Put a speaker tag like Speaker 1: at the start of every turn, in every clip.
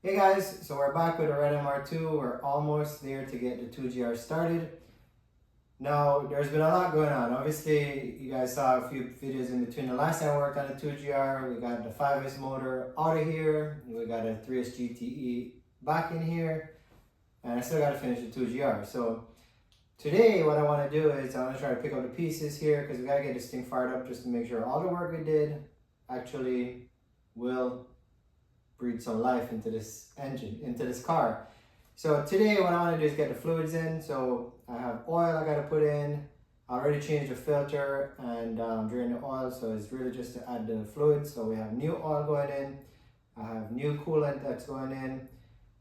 Speaker 1: Hey guys, so we're back with a red MR2. We're almost there to get the 2GR started. Now, there's been a lot going on. Obviously, you guys saw a few videos in between. The last time I worked on the 2GR, we got the 5S motor out of here. We got a 3S GTE back in here. And I still got to finish the 2GR. So today, what I want to do is I want to try to pick up the pieces here because we got to get this thing fired up just to make sure all the work we did actually will breathe some life into this engine, into this car. So today what I want to do is get the fluids in. So I have oil I got to put in. I already changed the filter and drain the oil, so it's really just to add the fluids. So we have new oil going in. I have new coolant that's going in.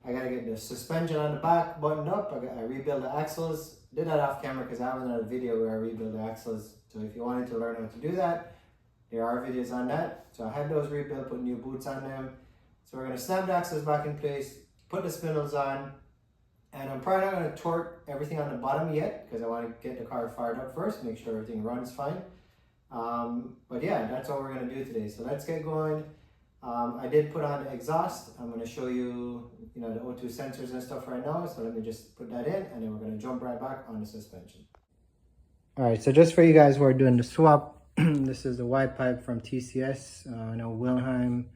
Speaker 1: I got to get the suspension on the back buttoned up. I rebuild the axles. Did that off camera because I have another video where I rebuild the axles. So if you wanted to learn how to do that, there are videos on that. So I had those rebuilt, put new boots on them. So we're going to snap the axles back in place, put the spindles on, and I'm probably not going to torque everything on the bottom yet because I want to get the car fired up first, make sure everything runs fine. But yeah, that's what we're going to do today. So let's get going. I did put on the exhaust. I'm going to show you, the O2 sensors and stuff right now. So let me just put that in and then we're going to jump right back on the suspension. All right, so just for you guys who are doing the swap, this is the Y pipe from TCS. I know Wilhelm.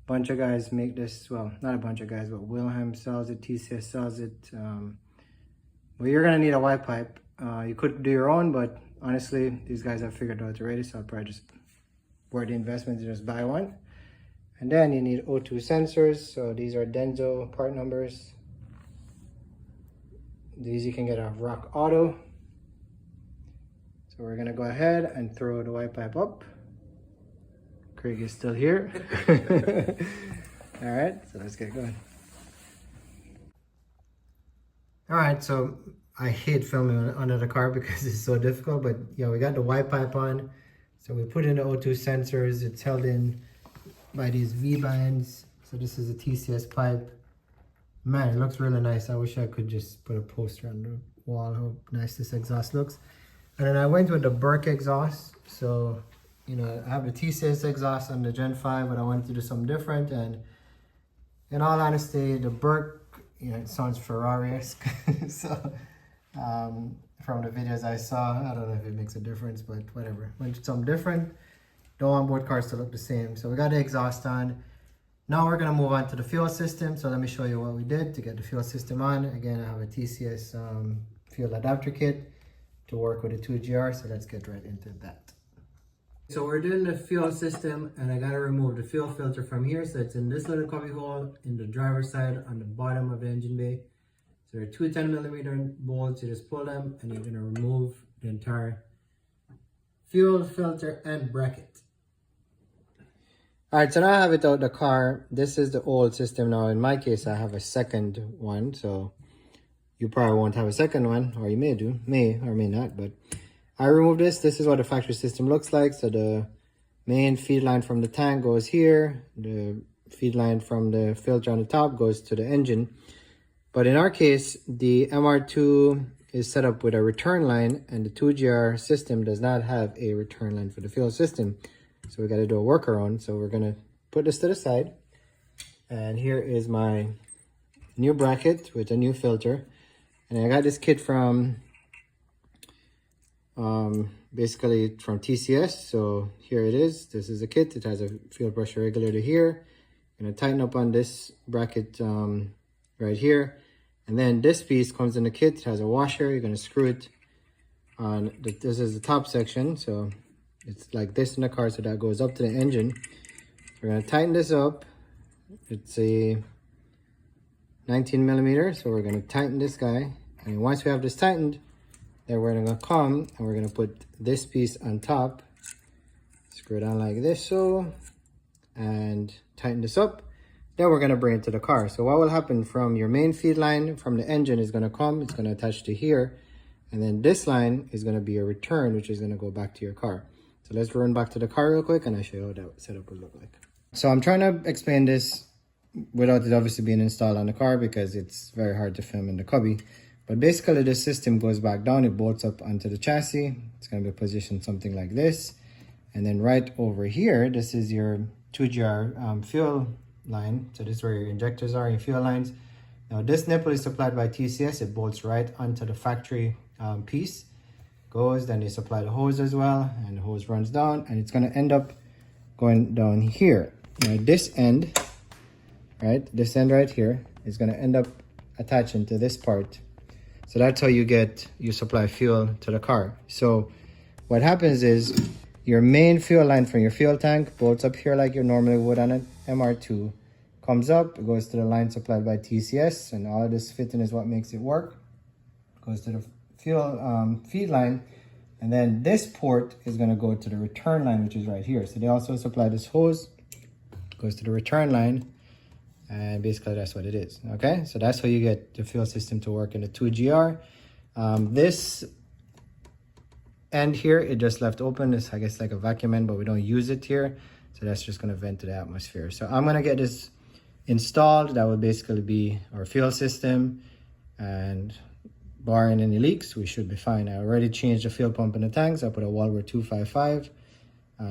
Speaker 1: Bunch of guys make this, well, not a bunch of guys, but Wilhelm sells it, TCS sells it. Well, you're gonna need a Y pipe. You could do your own, but honestly, these guys have figured it out already, so I'll probably just worth the investment to just buy one. And then you need O2 sensors. So these are Denso part numbers. These you can get off Rock Auto. So we're gonna go ahead and throw the Y pipe up. Craig is still here. All right, so let's get going. All right, so I hate filming under the car because it's so difficult, but yeah, we got the Y pipe on. So we put in the O2 sensors. It's held in by these V-bands. So this is a TCS pipe. Man, it looks really nice. I wish I could just put a poster on the wall, how nice this exhaust looks. And then I went with the Burke exhaust. So I have the TCS exhaust on the Gen 5, but I wanted to do something different. And in all honesty, the Burke, it sounds Ferrari-esque. So from the videos I saw, I don't know if it makes a difference, but whatever. Went to something different. Don't want both cars to look the same. So we got the exhaust on. Now we're gonna move on to the fuel system. So let me show you what we did to get the fuel system on. Again, I have a TCS fuel adapter kit to work with the 2GR. So let's get right into that. So we're doing the fuel system and I gotta remove the fuel filter from here. So it's in this little cubby hole in the driver's side on the bottom of the engine bay. So there are two 10mm bolts. You just pull them and you're gonna remove the entire fuel filter and bracket. All right, so now I have it out the car. This is the old system. Now in my case, I have a second one. So you probably won't have a second one, or you may or may not, but I removed this. This is what the factory system looks like. So the main feed line from the tank goes here. The feed line from the filter on the top goes to the engine. But in our case, the MR2 is set up with a return line and the 2GR system does not have a return line for the fuel system. So we got to do a workaround. So we're going to put this to the side. And here is my new bracket with a new filter. And I got this kit from basically from TCS. So here it is. This is a kit. It has a fuel pressure regulator here. I'm gonna tighten up on this bracket right here, and then this piece comes in the kit. It has a washer. You're gonna screw it on this is the top section, so it's like this in the car, so that goes up to the engine. So we're gonna tighten this up. It's a 19mm, so we're gonna tighten this guy, and once we have this tightened, then we're gonna come and we're gonna put this piece on top, screw it on like this, so, and tighten this up. Then we're gonna bring it to the car. So what will happen from your main feed line from the engine is gonna come, it's gonna attach to here, and then this line is gonna be a return, which is gonna go back to your car. So let's run back to the car real quick and I'll show you how that setup would look like. So I'm trying to explain this without it obviously being installed on the car because it's very hard to film in the cubby. But basically this system goes back down, it bolts up onto the chassis. It's going to be positioned something like this. And then right over here, this is your 2GR fuel line. So this is where your injectors are, your fuel lines. Now this nipple is supplied by TCS. It bolts right onto the factory piece. Goes, then they supply the hose as well, and the hose runs down, and it's going to end up going down here. Now this end, right, this end right here is going to end up attaching to this part. So that's how you supply fuel to the car. So what happens is your main fuel line from your fuel tank bolts up here like you normally would on an MR2, comes up, it goes to the line supplied by TCS, and all of this fitting is what makes it work. Goes to the fuel feed line, and then this port is going to go to the return line, which is right here. So they also supply this hose, goes to the return line, and basically that's what it is. Okay, so that's how you get the fuel system to work in the 2GR. This end here, it just left open. It's, I guess, like a vacuum end, but we don't use it here, so that's just going to vent to the atmosphere. So I'm going to get this installed. That would basically be our fuel system, and barring any leaks, we should be fine. I already changed the fuel pump in the tanks. I put a Walwer 255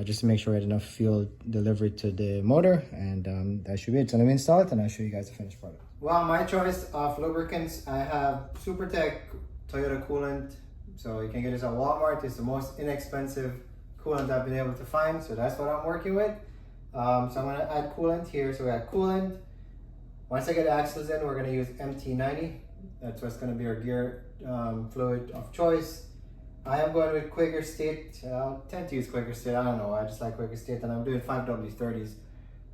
Speaker 1: just to make sure I had enough fuel delivery to the motor, and that should be it. So let me install it and I'll show you guys the finished product. Well, my choice of lubricants, I have SuperTech Toyota coolant. So you can get this at Walmart. It's the most inexpensive coolant I've been able to find, so that's what I'm working with. So I'm going to add coolant here. So we add coolant. Once I get the axles in, we're going to use MT90. That's what's going to be our gear fluid of choice. I am going with Quaker State. I tend to use Quaker State. I don't know. I just like Quaker State, and I'm doing 5W30s.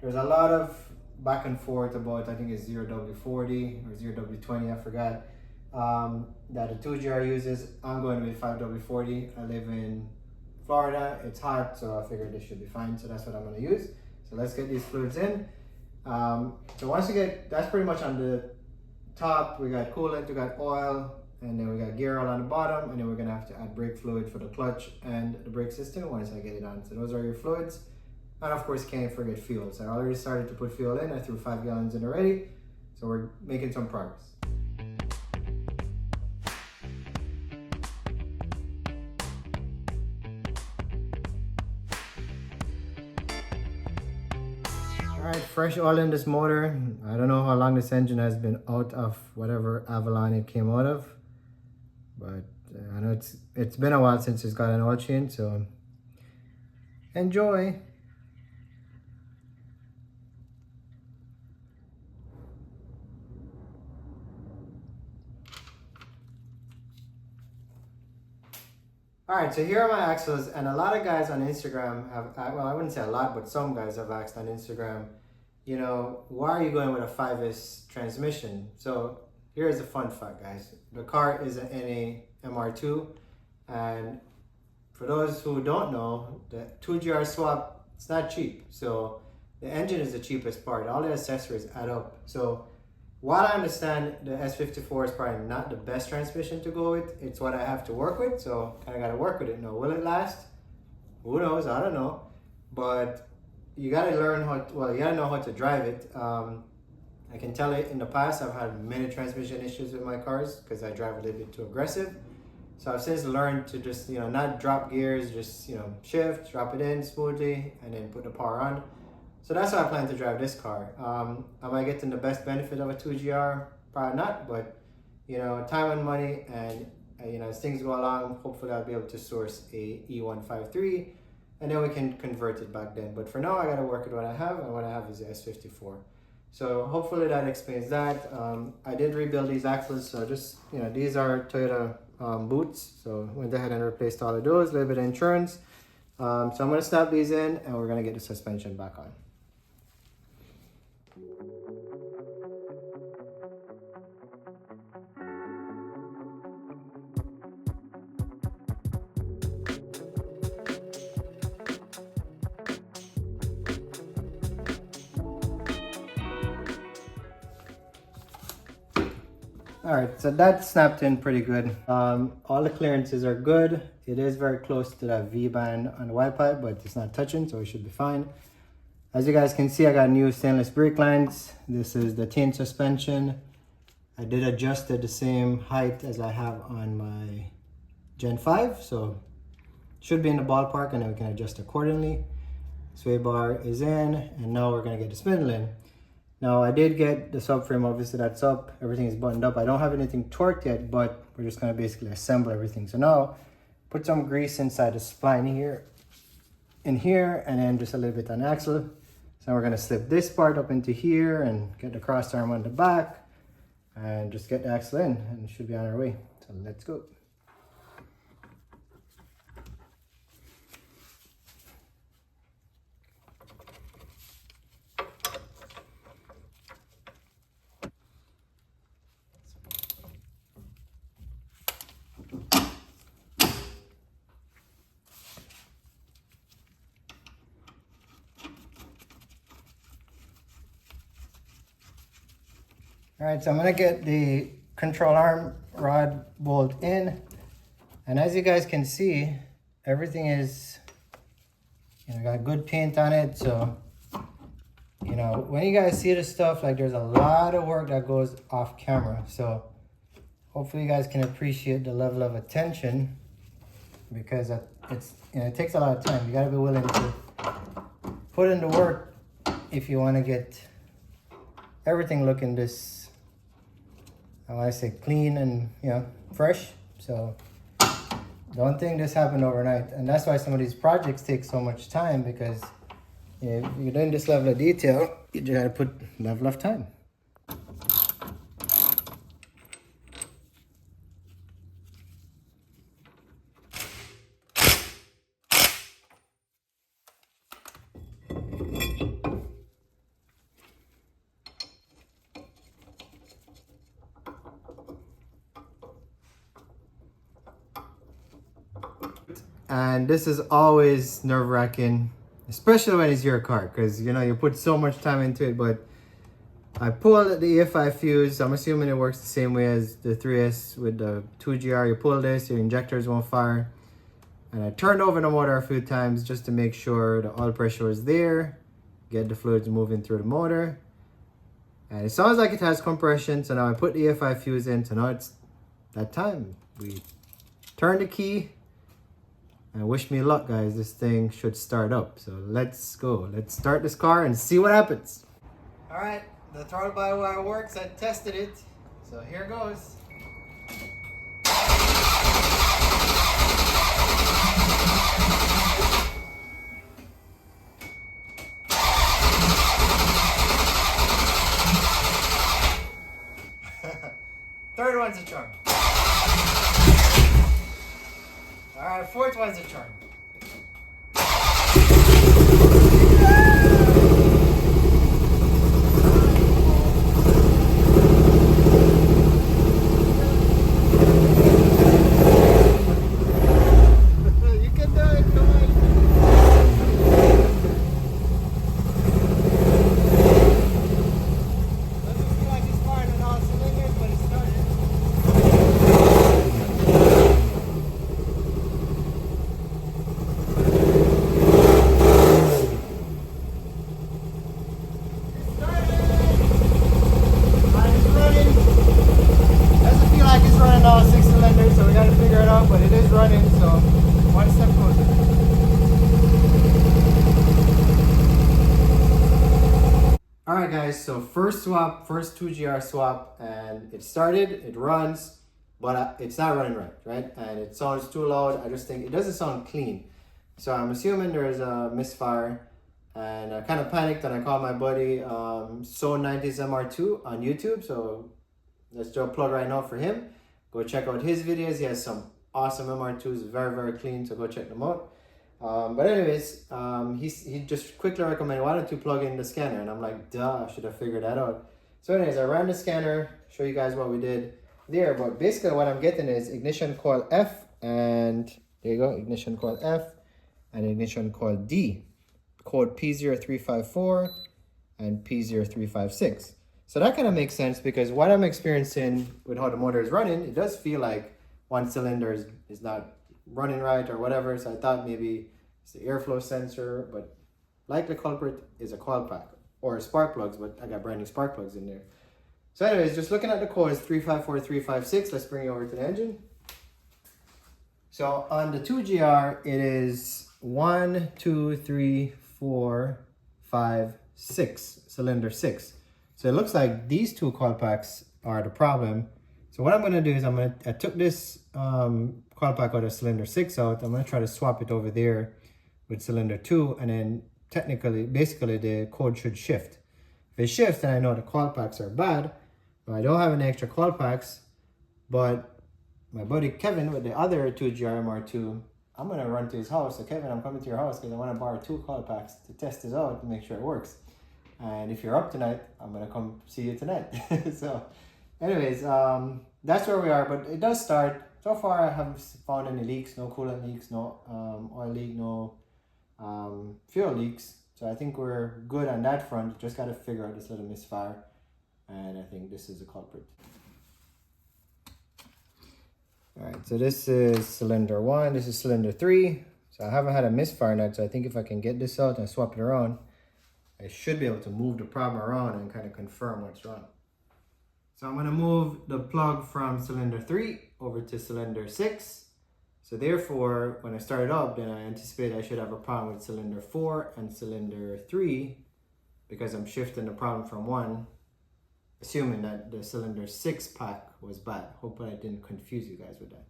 Speaker 1: There's a lot of back and forth about, I think it's 0W40 or 0W20, I forgot, that the 2GR uses. I'm going with 5W40. I live in Florida. It's hot, so I figured this should be fine. So that's what I'm going to use. So let's get these fluids in. So once you get, that's pretty much on the top. We got coolant, we got oil, and then we got gear oil on the bottom, and then we're gonna have to add brake fluid for the clutch and the brake system once I get it on. So those are your fluids, and of course can't forget fuel. So I already started to put fuel in. I threw 5 gallons in already, so we're making some progress. All right, fresh oil in this motor. I don't know how long this engine has been out of whatever Avalon it came out of, but I know it's been a while since it's got an oil change, so enjoy. All right, so here are my axles, and a lot of guys on Instagram have, well, I wouldn't say a lot, but some guys have asked on Instagram, you know, why are you going with a 5S transmission? So here's a fun fact, guys. The car is an NA MR2, and for those who don't know, the 2GR swap, it's not cheap. So the engine is the cheapest part. All the accessories add up. So while I understand the S54 is probably not the best transmission to go with, it's what I have to work with, so I gotta work with it. Now, will it last? Who knows? I don't know. But you gotta learn you gotta know how to drive it. I can tell you in the past, I've had many transmission issues with my cars because I drive a little bit too aggressive. So I've since learned to just, you know, not drop gears, just, you know, shift, drop it in smoothly, and then put the power on. So that's how I plan to drive this car. Am I getting the best benefit of a 2GR? Probably not, but you know, time and money, and you know, as things go along, hopefully I'll be able to source a E153, and then we can convert it back then. But for now, I gotta work with what I have, and what I have is the S54. So hopefully that explains that. I did rebuild these axles, so just, you know, these are Toyota boots, so went ahead and replaced all of those, a little bit of insurance. So I'm gonna snap these in, and we're gonna get the suspension back on. All right, so that snapped in pretty good. All the clearances are good. It is very close to that V-band on the Y pipe, but it's not touching, so it should be fine. As you guys can see, I got new stainless brake lines. This is the tin suspension. I did adjust it the same height as I have on my Gen 5, so should be in the ballpark, and then we can adjust accordingly. Sway bar is in, and now we're gonna get the spindle in. Now I did get the subframe, obviously that's up, everything is buttoned up. I don't have anything torqued yet, but we're just gonna basically assemble everything. So now, put some grease inside the spline here, in here, and then just a little bit on the axle. So now we're gonna slip this part up into here and get the cross arm on the back and just get the axle in, and it should be on our way. So let's go. All right, so I'm gonna get the control arm rod bolt in, and as you guys can see, everything is, got good paint on it. So, when you guys see this stuff, like there's a lot of work that goes off camera. So hopefully you guys can appreciate the level of attention, because it takes a lot of time. You gotta be willing to put in the work if you want to get everything looking this, I want to say, clean and fresh. So don't think this happened overnight, and that's why some of these projects take so much time, because if you're doing this level of detail, you just gotta put level of time. And this is always nerve-wracking, especially when it's your car, because you put so much time into it. But I pulled the EFI fuse. I'm assuming it works the same way as the 3S with the 2GR. You pull this, your injectors won't fire. And I turned over the motor a few times just to make sure the oil pressure is there, get the fluids moving through the motor. And it sounds like it has compression, so now I put the EFI fuse in. So now it's that time. We turn the key. And wish me luck, guys. This thing should start up. So let's go. Let's start this car and see what happens. All right, the throttle by wire works. I tested it. So here goes. Third one's a charm. All right, fourth one's a charm. You can do it, come on. Doesn't feel like it's firing on all cylinders, but it started. All 6 cylinders, so we got to figure it out, but it is running, so one step closer. Alright guys, so first 2GR swap, and it started, it runs, but it's not running right? And it sounds too loud. I just think it doesn't sound clean. So I'm assuming there's a misfire, and I kind of panicked and I called my buddy So90's MR2 on YouTube, so let's do a plug right now for him. Go check out his videos. He has some awesome MR2s, very, very clean, so go check them out. But anyways, he just quickly recommended, why don't you plug in the scanner? And I'm like, duh, I should have figured that out. So anyways, I ran the scanner, show you guys what we did there. But basically what I'm getting is ignition coil F, and there you go, ignition coil F and ignition coil D. Code P0354 and P0356. So that kind of makes sense, because what I'm experiencing with how the motor is running, it does feel like one cylinder is not running right or whatever. So I thought maybe it's the airflow sensor, but likely culprit is a coil pack or spark plugs, but I got brand new spark plugs in there. So anyways, just looking at the codes 354, 356, let's bring it over to the engine. So on the 2GR, it is 1, 2, 3, 4, 5, 6, cylinder 6. So So it looks like these two coil packs are the problem. So what I'm gonna do is I took this coil pack out of cylinder 6 out. I'm gonna try to swap it over there with cylinder 2, and then basically the code should shift. If it shifts, then I know the coil packs are bad. But I don't have any extra coil packs, but my buddy Kevin with the other 2GR MR2, I'm gonna run to his house. So Kevin, I'm coming to your house because I want to borrow 2 coil packs to test this out to make sure it works. And if you're up tonight, I'm gonna come see you tonight. So anyways, that's where we are, but it does start. So far I haven't found any leaks, no coolant leaks, no oil leak, no fuel leaks. So I think we're good on that front. Just got to figure out this little misfire, and I think this is a culprit. All right, so this is cylinder 1, this is cylinder 3. So I haven't had a misfire yet, so I think if I can get this out and swap it around, I should be able to move the problem around and kind of confirm what's wrong. So I'm going to move the plug from cylinder 3 over to cylinder 6. So therefore, when I start it up, then I anticipate I should have a problem with cylinder 4 and cylinder 3 because I'm shifting the problem from 1, assuming that the cylinder 6 pack was bad. Hopefully I didn't confuse you guys with that.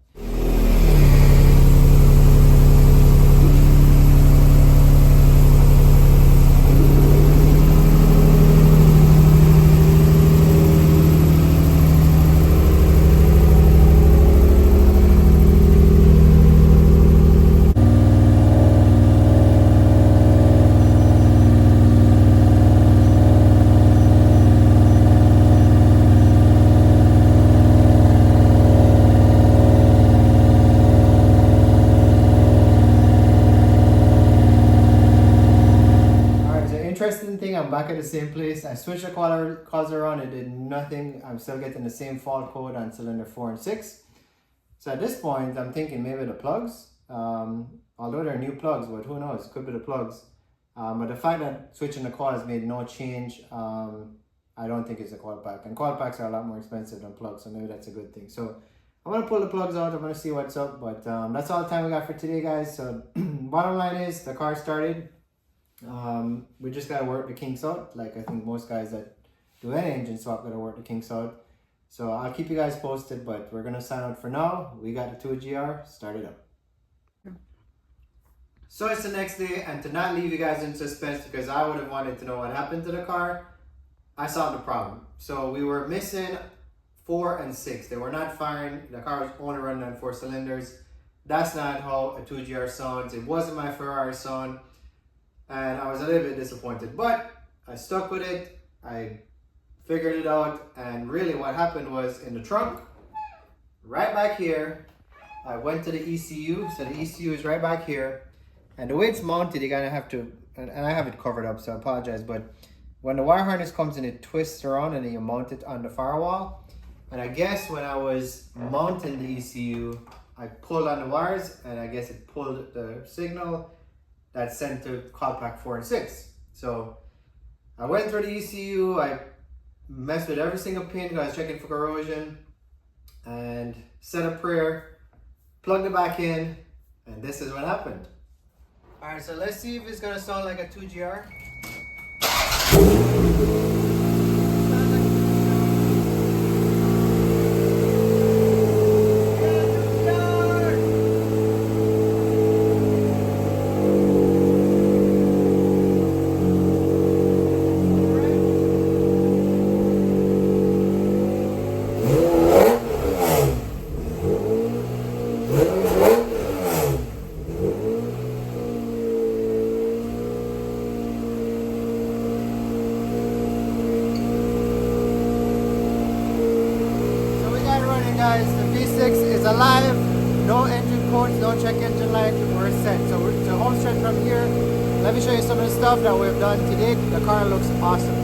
Speaker 1: Interesting thing, I'm back at the same place. I switched the coils around, it did nothing. I'm still getting the same fault code on cylinder 4 and 6. So at this point, I'm thinking maybe the plugs. Although they're new plugs, but who knows, could be the plugs. But the fact that switching the coils made no change, I don't think it's a coil pack. And coil packs are a lot more expensive than plugs, so maybe that's a good thing. So I'm gonna pull the plugs out, I'm gonna see what's up, but that's all the time we got for today, guys. So bottom line is, the car started. We just gotta work the kinks out, like I think most guys that do any engine swap gotta work the kinks out. So I'll keep you guys posted, but we're gonna sign out for now. We got the 2GR, start it up. So it's the next day, and to not leave you guys in suspense, because I would have wanted to know what happened to the car, I solved the problem. So we were missing 4 and 6. They were not firing. The car was only running on 4 cylinders. That's not how a 2GR sounds. It wasn't my Ferrari sound. And I was a little bit disappointed, but I stuck with it. I figured it out, and really what happened was in the trunk, right back here, I went to the ECU. So the ECU is right back here, and the way it's mounted, you're gonna have to, and I have it covered up, so I apologize, but when the wire harness comes in, it twists around and then you mount it on the firewall. And I guess when I was mounting the ECU, I pulled on the wires, and I guess it pulled the signal that's sent to coil pack 4 and 6. So I went through the ECU, I messed with every single pin because I was checking for corrosion, and said a prayer, plugged it back in, and this is what happened. All right, so let's see if it's gonna sound like a 2GR. Guys, the V6 is alive, no engine codes, no check engine light, we're set. So we're to home stretch from here. Let me show you some of the stuff that we've done today. The car looks awesome.